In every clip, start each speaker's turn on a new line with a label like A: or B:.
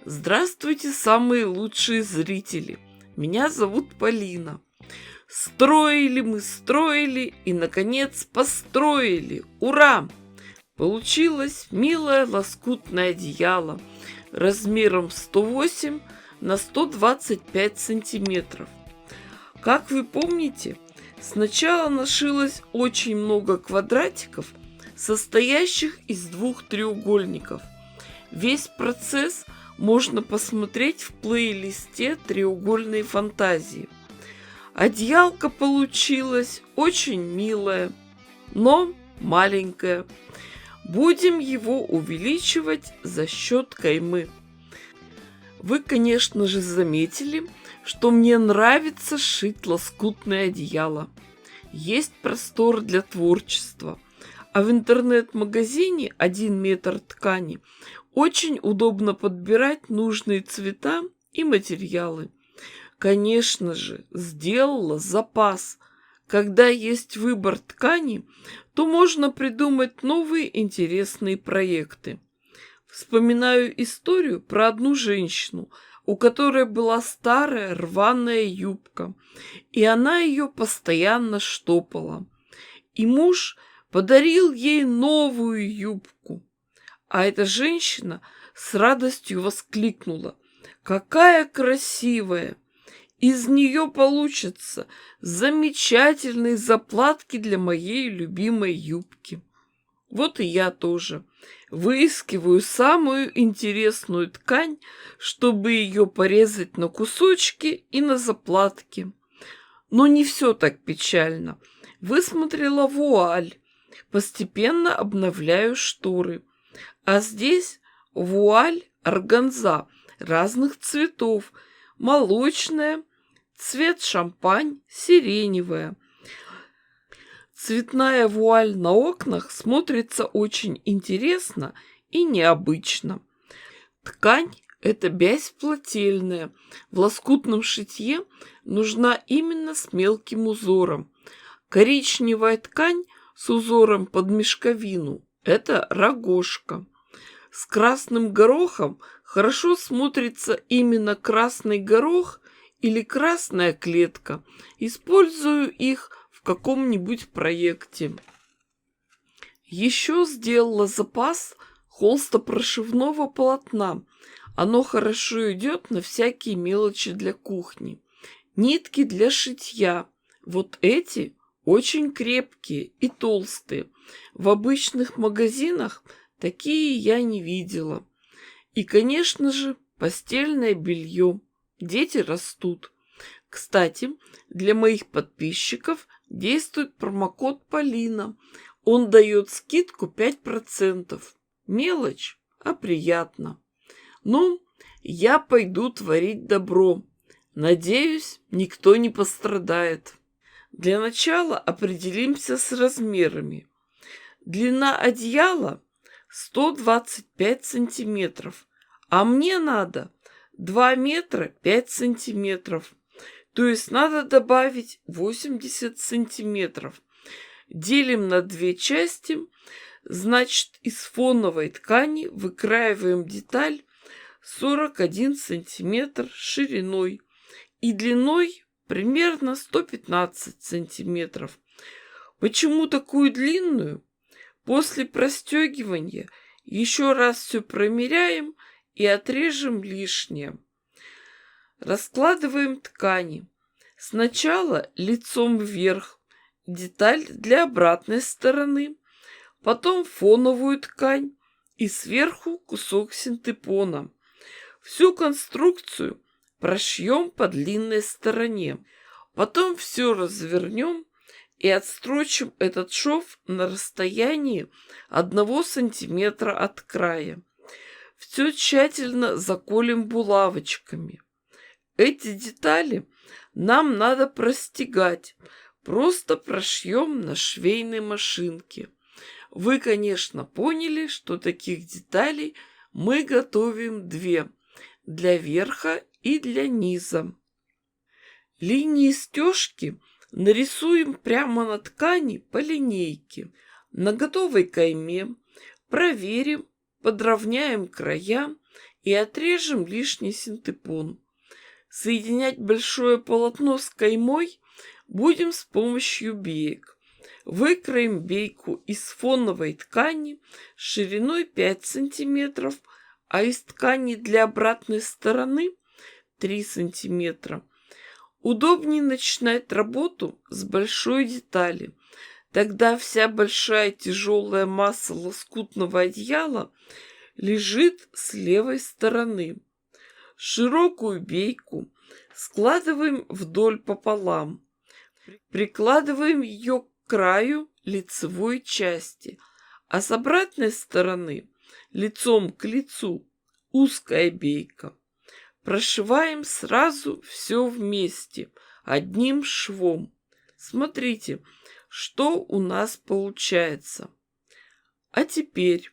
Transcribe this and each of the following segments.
A: Здравствуйте, самые лучшие зрители! Меня зовут Полина. Строили мы, строили и, наконец, построили! Ура! Получилось милое лоскутное одеяло размером 108 на 125 сантиметров. Как вы помните, сначала нашилось очень много квадратиков, состоящих из двух треугольников. Весь процесс можно посмотреть в плейлисте «Треугольные фантазии». Одеялко получилось очень милое, но маленькое. Будем его увеличивать за счет каймы. Вы, конечно же, заметили, что мне нравится шить лоскутное одеяло. Есть простор для творчества. А в интернет-магазине 1 метр ткани очень удобно подбирать нужные цвета и материалы. Конечно же, сделала запас. Когда есть выбор ткани, то можно придумать новые интересные проекты. Вспоминаю историю про одну женщину, у которой была старая рваная юбка, и она ее постоянно штопала. И муж подарил ей новую юбку. А эта женщина с радостью воскликнула: «Какая красивая! Из нее получатся замечательные заплатки для моей любимой юбки». Вот и я тоже выискиваю самую интересную ткань, чтобы ее порезать на кусочки и на заплатки. Но не все так печально. Высмотрела вуаль. Постепенно обновляю шторы. А здесь вуаль органза разных цветов. Молочная, цвет шампань, сиреневая. Цветная вуаль на окнах смотрится очень интересно и необычно. Ткань – это бязь плательная. В лоскутном шитье нужна именно с мелким узором. Коричневая ткань с узором под мешковину – это рогожка. С красным горохом хорошо смотрится именно красный горох или красная клетка. Использую их в каком-нибудь проекте. Еще сделала запас холстопрошивного полотна. Оно хорошо идет на всякие мелочи для кухни. Нитки для шитья. Вот эти очень крепкие и толстые. В обычных магазинах такие я не видела. И, конечно же, постельное белье. Дети растут. Кстати, для моих подписчиков действует промокод Полина. Он дает скидку 5%. Мелочь, а приятно. Ну, я пойду творить добро. Надеюсь, никто не пострадает. Для начала определимся с размерами. Длина одеяла 125 сантиметров, а мне надо 2 метра 5 сантиметров. То есть надо добавить 80 сантиметров. Делим на две части. Значит, из фоновой ткани выкраиваем деталь 41 сантиметр шириной и длиной примерно 115 сантиметров. Почему такую длинную? После простегивания еще раз все промеряем и отрежем лишнее. Раскладываем ткани. Сначала лицом вверх, деталь для обратной стороны, потом фоновую ткань и сверху кусок синтепона. Всю конструкцию прошьем по длинной стороне. Потом все развернем и отстрочим этот шов на расстоянии 1 сантиметра от края. Все тщательно заколем булавочками. Эти детали нам надо простегать. Просто прошьем на швейной машинке. Вы, конечно, поняли, что таких деталей мы готовим 2. Для верха и для низа. Линии стежки нарисуем прямо на ткани по линейке. На готовой кайме проверим, подровняем края и отрежем лишний синтепон. Соединять большое полотно с каймой будем с помощью беек. Выкроем бейку из фоновой ткани шириной 5 см, а из ткани для обратной стороны 3 см. Удобнее начинать работу с большой детали. Тогда вся большая тяжелая масса лоскутного одеяла лежит с левой стороны. Широкую бейку складываем вдоль пополам. Прикладываем ее к краю лицевой части, а с обратной стороны, лицом к лицу, узкая бейка. Прошиваем сразу все вместе, одним швом. Смотрите, что у нас получается. А теперь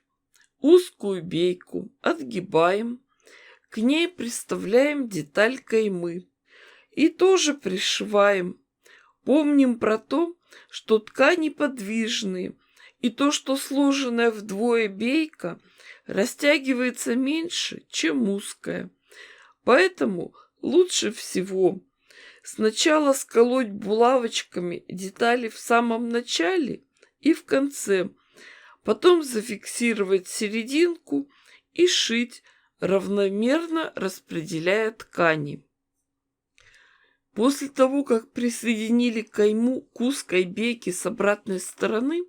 A: узкую бейку отгибаем, к ней приставляем деталь каймы и тоже пришиваем. Помним про то, что ткани подвижные, и то, что сложенная вдвое бейка растягивается меньше, чем узкая. Поэтому лучше всего сначала сколоть булавочками детали в самом начале и в конце, потом зафиксировать серединку и шить, равномерно распределяя ткани. После того, как присоединили кайму к узкой бейке с обратной стороны,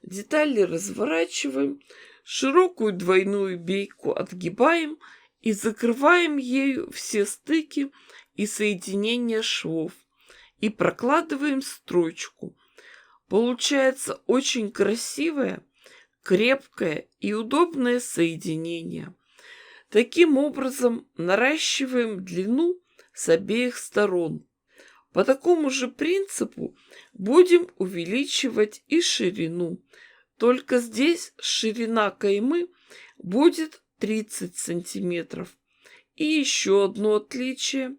A: детали разворачиваем, широкую двойную бейку отгибаем и закрываем ею все стыки и соединения швов и прокладываем строчку. Получается очень красивое, крепкое и удобное соединение. Таким образом наращиваем длину с обеих сторон. По такому же принципу будем увеличивать и ширину. Только здесь ширина каймы будет 30 сантиметров. И еще одно отличие.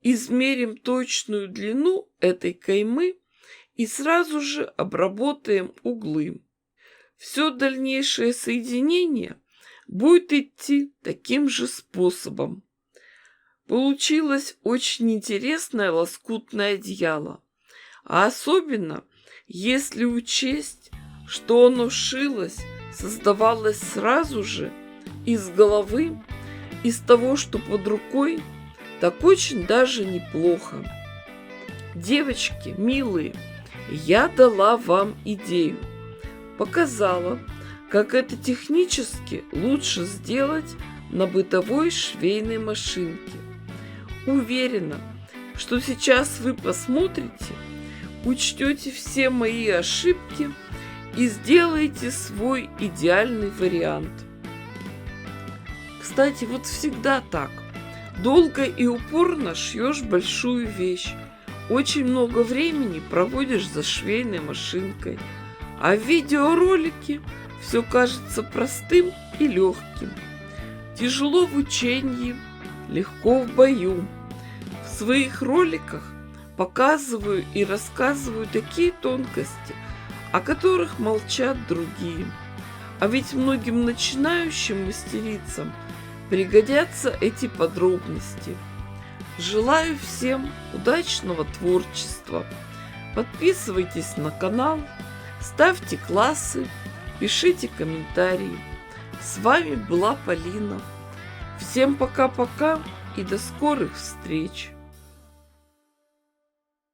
A: Измерим точную длину этой каймы и сразу же обработаем углы. Все дальнейшее соединение будет идти таким же способом. Получилось очень интересное лоскутное одеяло. А особенно, если учесть, что оно шилось, создавалось сразу же из головы, из того, что под рукой, так очень даже неплохо. Девочки, милые, я дала вам идею. Показала, как это технически лучше сделать на бытовой швейной машинке. Уверена, что сейчас вы посмотрите, учтете все мои ошибки и сделаете свой идеальный вариант. Кстати, вот всегда так. Долго и упорно шьешь большую вещь. Очень много времени проводишь за швейной машинкой. А в видеоролике все кажется простым и легким. Тяжело в учении, легко в бою. В своих роликах показываю и рассказываю такие тонкости, о которых молчат другие. А ведь многим начинающим мастерицам пригодятся эти подробности. Желаю всем удачного творчества. Подписывайтесь на канал, ставьте классы, пишите комментарии. С вами была Полина. Всем пока-пока и до скорых встреч!